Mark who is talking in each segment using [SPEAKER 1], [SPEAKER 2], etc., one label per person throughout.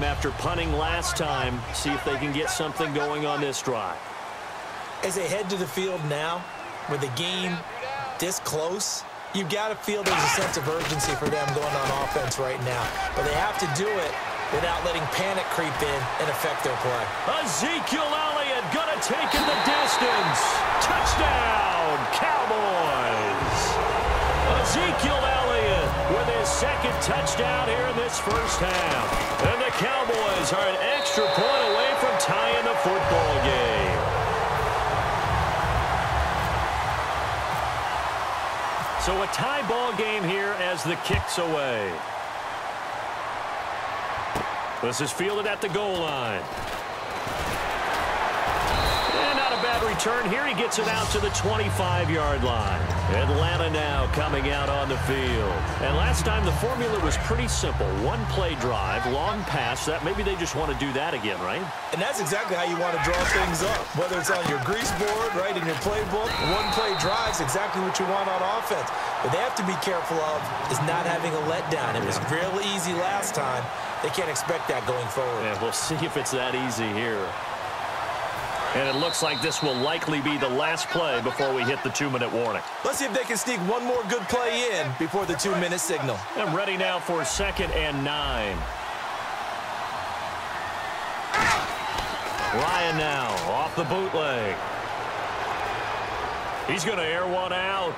[SPEAKER 1] after punting last time. See if they can get something going on this drive.
[SPEAKER 2] As they head to the field now, with the game this close, you've got to feel there's a sense of urgency for them going on offense right now. But they have to do it without letting panic creep in and affect their play.
[SPEAKER 1] Ezekiel Elliott gonna take it the distance. Touchdown, Cowboys. Ezekiel Elliott with his second touchdown here in this first half. And the Cowboys are an extra point away from tying the football game. So a tie ball game here as the kick's away. This is fielded at the goal line. And not a bad return here. He gets it out to the 25-yard line. Atlanta now coming out on the field. And last time the formula was pretty simple. One play drive, long pass. That maybe they just want to do that again, right?
[SPEAKER 2] And that's exactly how you want to draw things up. Whether it's on your grease board, right, in your playbook, one play drive is exactly what you want on offense. What they have to be careful of is not having a letdown. It was real easy last time. They can't expect that going forward.
[SPEAKER 1] Yeah, we'll see if it's that easy here. And it looks like this will likely be the last play before we hit the 2-minute warning.
[SPEAKER 2] Let's see if they can sneak one more good play in before the 2-minute signal.
[SPEAKER 1] I'm ready now for 2nd and 9. Ryan now off the bootleg. He's going to air one out.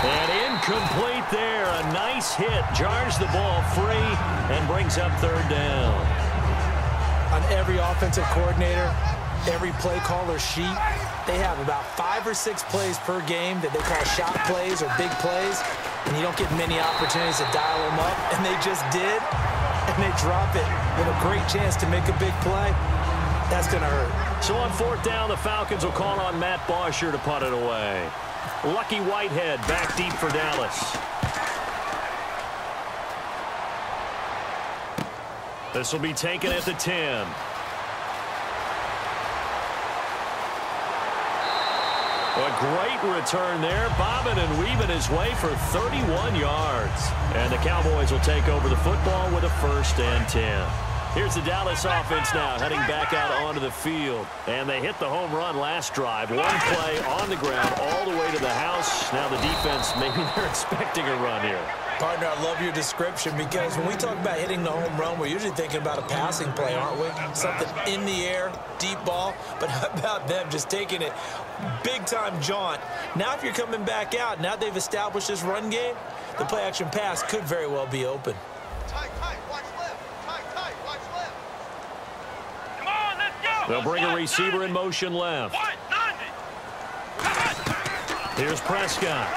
[SPEAKER 1] And incomplete there. A nice hit. Jars the ball free and brings up 3rd down.
[SPEAKER 2] On every offensive coordinator, every play caller sheet, they have about 5 or 6 plays per game that they call shot plays or big plays, and you don't get many opportunities to dial them up, and they just did, and they drop it with a great chance to make a big play. That's going to hurt.
[SPEAKER 1] So on 4th down, the Falcons will call on Matt Bosher to punt it away. Lucky Whitehead back deep for Dallas. This will be taken at the 10. A great return there, bobbing and weaving his way for 31 yards. And the Cowboys will take over the football with a 1st and 10. Here's the Dallas offense now heading back out onto the field. And they hit the home run last drive. One play on the ground all the way to the house. Now the defense, maybe they're expecting a run here.
[SPEAKER 2] Partner, I love your description because when we talk about hitting the home run, we're usually thinking about a passing play, aren't we? Something in the air, deep ball. But how about them just taking it big-time jaunt? Now if you're coming back out, now they've established this run game, the play-action pass could very well be open.
[SPEAKER 1] They'll bring a receiver in motion left. Here's Prescott.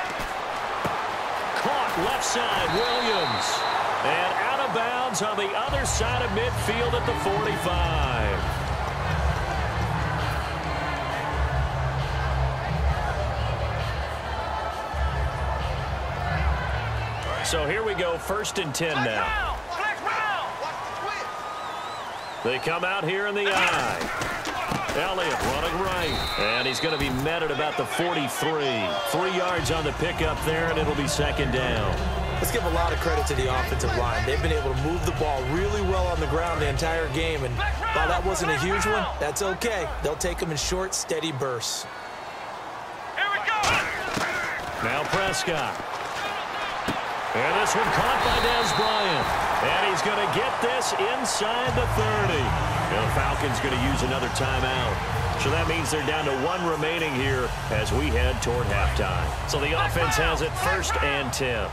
[SPEAKER 1] Caught left side, Williams. And out of bounds on the other side of midfield at the 45. So here we go, 1st and 10 now. They come out here in the eye. Elliott running right. And he's going to be met at about the 43. 3 yards on the pickup there, and it'll be 2nd down.
[SPEAKER 2] Let's give a lot of credit to the offensive line. They've been able to move the ball really well on the ground the entire game. And while that wasn't a huge one, that's okay. They'll take them in short, steady bursts.
[SPEAKER 3] Here we go.
[SPEAKER 1] Now Prescott. And this one caught by Dez Bryant. And he's going to get this inside the 30. And the Falcons going to use another timeout. So that means they're down to 1 remaining here as we head toward halftime. So the offense has it 1st and 10.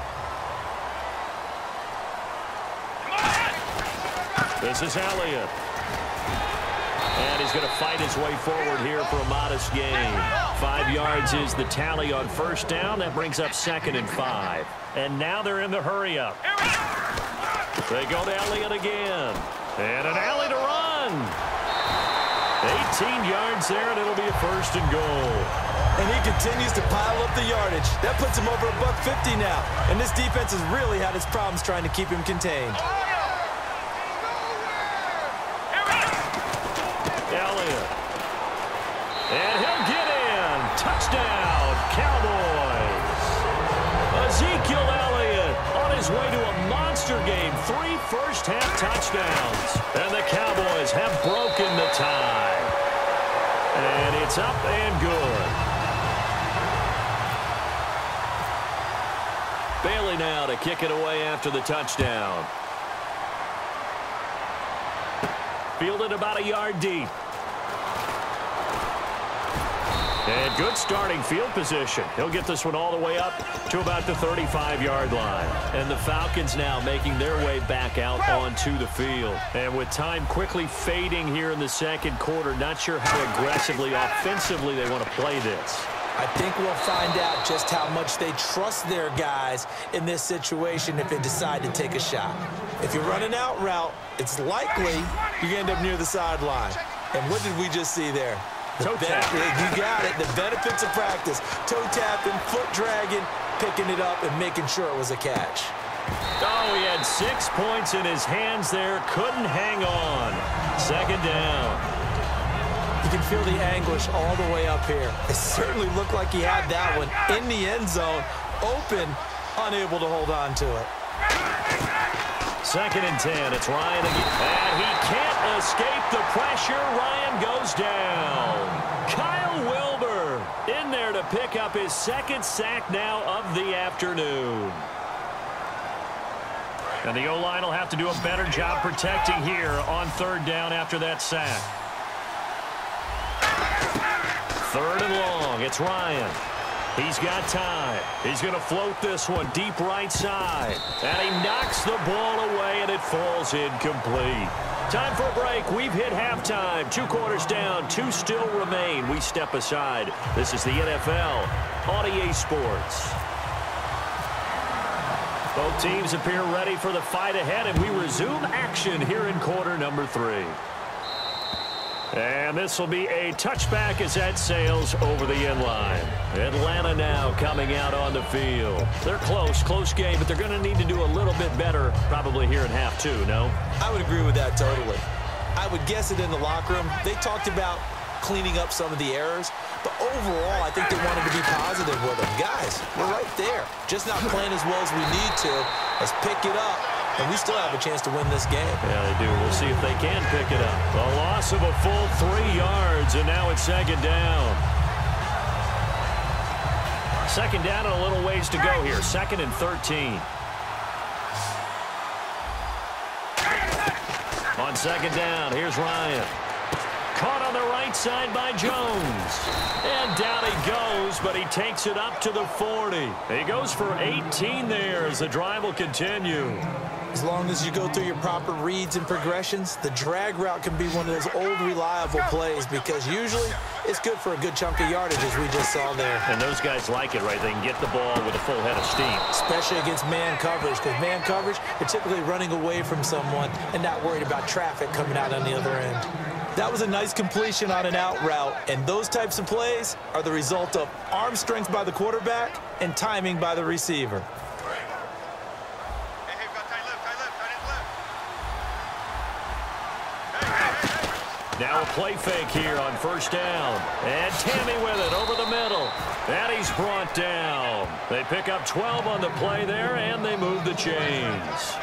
[SPEAKER 1] This is Elliott. And he's going to fight his way forward here for a modest gain. 5 yards is the tally on 1st down. That brings up 2nd and 5. And now they're in the hurry-up. They go to Elliott again. And an alley to run. 18 yards there, and it'll be a 1st and goal.
[SPEAKER 2] And he continues to pile up the yardage. That puts him over $150 now. And this defense has really had its problems trying to keep him contained.
[SPEAKER 1] Elliott. And he'll get in. Touchdown, Cowboys. Ezekiel Elliott on his way to a monster monster game. 3 first-half touchdowns. And the Cowboys have broken the tie. And it's up and good. Bailey now to kick it away after the touchdown. Fielded about a yard deep. And good starting field position. He'll get this one all the way up to about the 35-yard line. And the Falcons now making their way back out onto the field. And with time quickly fading here in the second quarter, not sure how aggressively, offensively they want to play this.
[SPEAKER 2] I think we'll find out just how much they trust their guys in this situation if they decide to take a shot. If you run an out route, it's likely you're going to end up near the sideline. And what did we just see there? You got it. The benefits of practice. Toe tapping, foot dragging, picking it up, and making sure it was a catch.
[SPEAKER 1] Oh, he had 6 points in his hands there. Couldn't hang on. Second down.
[SPEAKER 2] You can feel the anguish all the way up here. It certainly looked like he had that one in the end zone, open, unable to hold on to it.
[SPEAKER 1] Second and 10. It's Ryan again. And he can't escape the pressure. Ryan goes down. Kyle Wilbur in there to pick up his second sack now of the afternoon. And the O-line will have to do a better job protecting here on third down after that sack. Third and long. It's Ryan. He's got time. He's going to float this one deep right side. And he knocks the ball away, and it falls incomplete. Time for a break. We've hit halftime. 2 quarters down. 2 still remain. We step aside. This is the NFL on EA Sports. Both teams appear ready for the fight ahead, and we resume action here in quarter number 3. And this will be a touchback as that sails over the end line. Atlanta now coming out on the field. They're close game, but they're going to need to do a little bit better probably here in half 2, no?
[SPEAKER 2] I would agree with that totally. I would guess it in the locker room. They talked about cleaning up some of the errors, but overall, I think they wanted to be positive with them. Guys, we're right there. Just not playing as well as we need to. Let's pick it up. And we still have a chance to win this game.
[SPEAKER 1] Yeah, they do. We'll see if they can pick it up. A loss of a full 3 yards, and now it's second down. Second down and a little ways to go here. Second and 13. On second down, here's Ryan. Caught on the right side by Jones. And down he goes, but he takes it up to the 40. He goes for 18 there as the drive will continue.
[SPEAKER 2] As long as you go through your proper reads and progressions, the drag route can be one of those old reliable plays because usually it's good for a good chunk of yardage as we just saw there.
[SPEAKER 1] And those guys like it, right? They can get the ball with a full head of steam.
[SPEAKER 2] Especially against man coverage, because man coverage, you're typically running away from someone and not worried about traffic coming out on the other end. That was a nice completion on an out route, and those types of plays are the result of arm strength by the quarterback and timing by the receiver.
[SPEAKER 1] Now a play fake here on first down. And Tammy with it over the middle. And he's brought down. They pick up 12 on the play there, and they move the chains.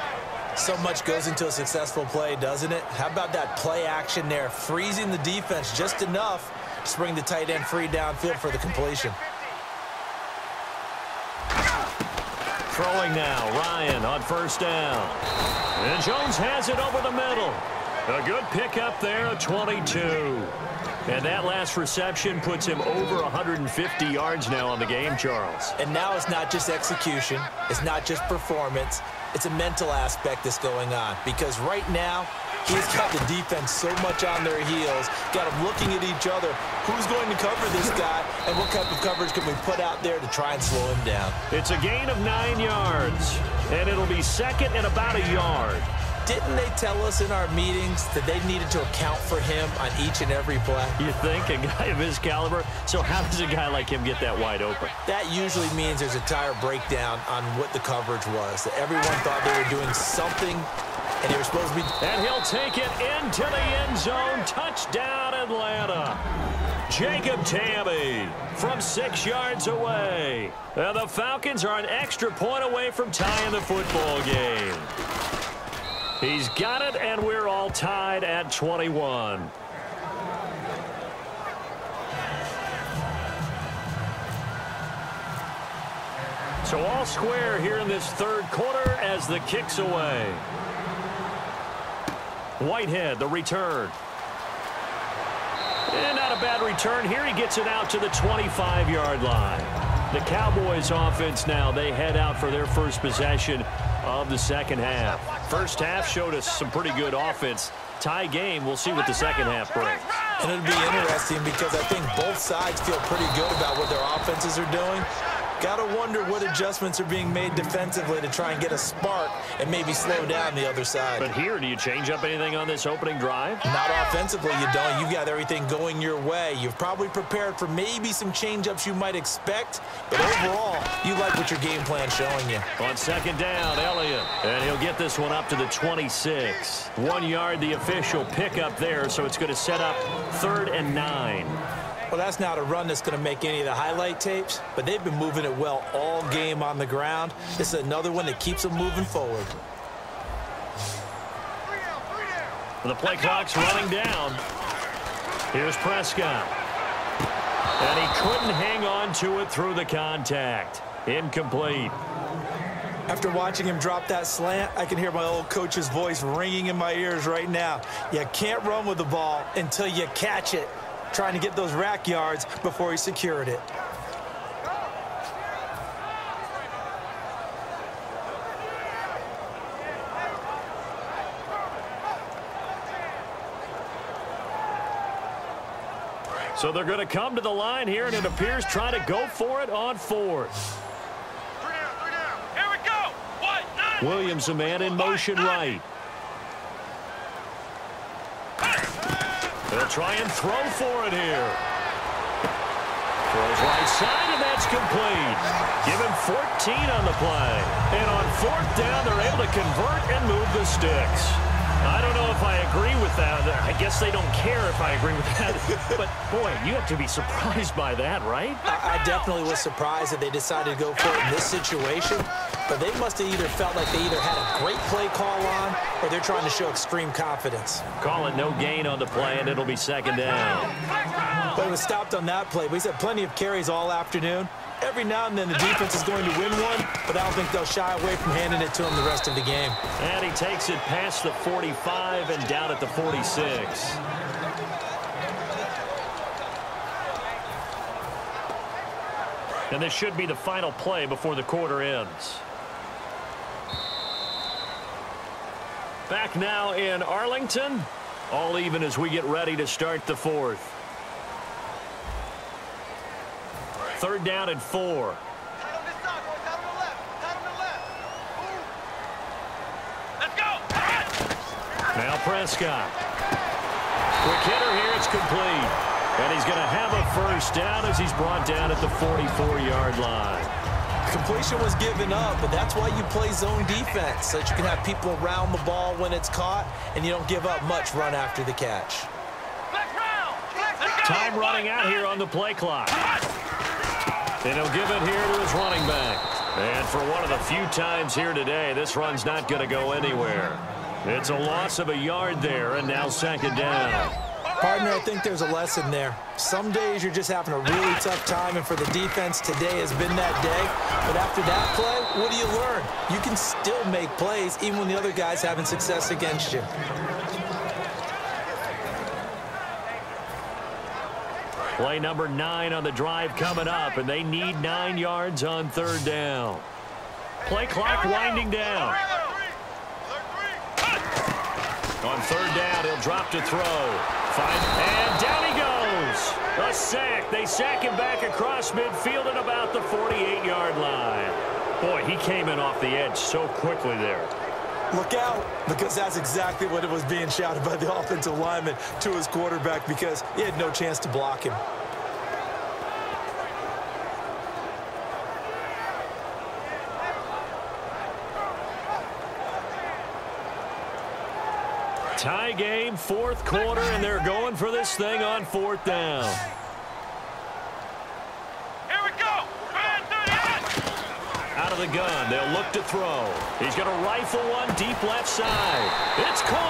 [SPEAKER 2] So much goes into a successful play, doesn't it? How about that play action there, freezing the defense just enough to bring the tight end free downfield for the completion.
[SPEAKER 1] Throwing now, Ryan on first down. And Jones has it over the middle. A good pickup there, a 22. And that last reception puts him over 150 yards now on the game, Charles.
[SPEAKER 2] And now it's not just execution. It's not just performance. It's a mental aspect that's going on. Because right now, he's got the defense so much on their heels, got them looking at each other. Who's going to cover this guy, and what type of coverage can we put out there to try and slow him down?
[SPEAKER 1] It's a gain of 9 yards, and it'll be second and about a yard.
[SPEAKER 2] Didn't they tell us in our meetings that they needed to account for him on each and every play?
[SPEAKER 1] You think? A guy of his caliber? So how does a guy like him get that wide open?
[SPEAKER 2] That usually means there's a tire breakdown on what the coverage was. That everyone thought they were doing something, and they were supposed to be...
[SPEAKER 1] And he'll take it into the end zone. Touchdown, Atlanta. Jacob Tammy from 6 yards away. And the Falcons are an extra point away from tying the football game. He's got it, and we're all tied at 21. So all square here in this third quarter as the kick's away. Whitehead, the return. And not a bad return here. He gets it out to the 25-yard line. The Cowboys offense now, they head out for their first possession of the second half. First half showed us some pretty good offense. Tie game, we'll see what the second half brings.
[SPEAKER 2] And it'll be interesting because I think both sides feel pretty good about what their offenses are doing. Got to wonder what adjustments are being made defensively to try and get a spark and maybe slow down the other side.
[SPEAKER 1] But here, do you change up anything on this opening drive?
[SPEAKER 2] Not offensively, you don't. You've got everything going your way. You've probably prepared for maybe some change-ups you might expect, but overall, you like what your game plan's showing you.
[SPEAKER 1] On second down, Elliott, and he'll get this one up to the 26. 1 yard, the official pickup there, so it's going to set up 3rd and 9.
[SPEAKER 2] Well, that's not a run that's going to make any of the highlight tapes, but they've been moving it well all game on the ground. This is another one that keeps them moving forward.
[SPEAKER 1] The play clock's running down. Here's Prescott. And he couldn't hang on to it through the contact. Incomplete.
[SPEAKER 2] After watching him drop that slant, I can hear my old coach's voice ringing in my ears right now. You can't run with the ball until you catch it. Trying to get those rack yards before he secured it.
[SPEAKER 1] So they're going to come to the line here, and it appears trying to go for it on 4th.
[SPEAKER 3] 3 down. Here we go. What? 9.
[SPEAKER 1] Williams, a man in motion right. They'll try and throw for it here. Throws right side, and that's complete. Give him 14 on the play. And on 4th down, they're able to convert and move the sticks. I don't know if I agree with that. I guess they don't care if I agree with that. But, boy, you have to be surprised by that, right?
[SPEAKER 2] I definitely was surprised that they decided to go for it in this situation. But they must have either felt like they either had a great play call on or they're trying to show extreme confidence.
[SPEAKER 1] Call it no gain on the play, and it'll be second down.
[SPEAKER 2] But it was stopped on that play. He's had plenty of carries all afternoon. Every now and then the defense is going to win one, but I don't think they'll shy away from handing it to him the rest of the game.
[SPEAKER 1] And he takes it past the 45 and down at the 46. And this should be the final play before the quarter ends. Back now in Arlington. All even as we get ready to start the 4th. 3rd down and 4.
[SPEAKER 3] Let's go.
[SPEAKER 1] Now Prescott. Quick hitter here. It's complete. And he's going to have a first down as he's brought down at the 44-yard line.
[SPEAKER 2] Completion was given up, but that's why you play zone defense, so that you can have people around the ball when it's caught, and you don't give up much run after the catch.
[SPEAKER 1] Time running out here on the play clock. And he'll give it here to his running back. And for one of the few times here today, this run's not going to go anywhere. It's a loss of a yard there, and now second down.
[SPEAKER 2] Partner, I think there's a lesson there. Some days you're just having a really tough time, and for the defense, today has been that day. But after that play, what do you learn? You can still make plays even when the other guy's having success against you.
[SPEAKER 1] Play number 9 on the drive coming up, and they need 9 yards on 3rd down. Play clock winding down. On 3rd down, he'll drop to throw. And down he goes. A sack. They sack him back across midfield at about the 48-yard line. Boy, he came in off the edge so quickly there.
[SPEAKER 2] Look out, because that's exactly what it was being shouted by the offensive lineman to his quarterback, because he had no chance to block him.
[SPEAKER 1] Tie game, 4th quarter, and they're going for this thing on 4th down.
[SPEAKER 3] Here we go.
[SPEAKER 1] of the gun. They'll look to throw. He's going to rifle one deep left side. It's caught.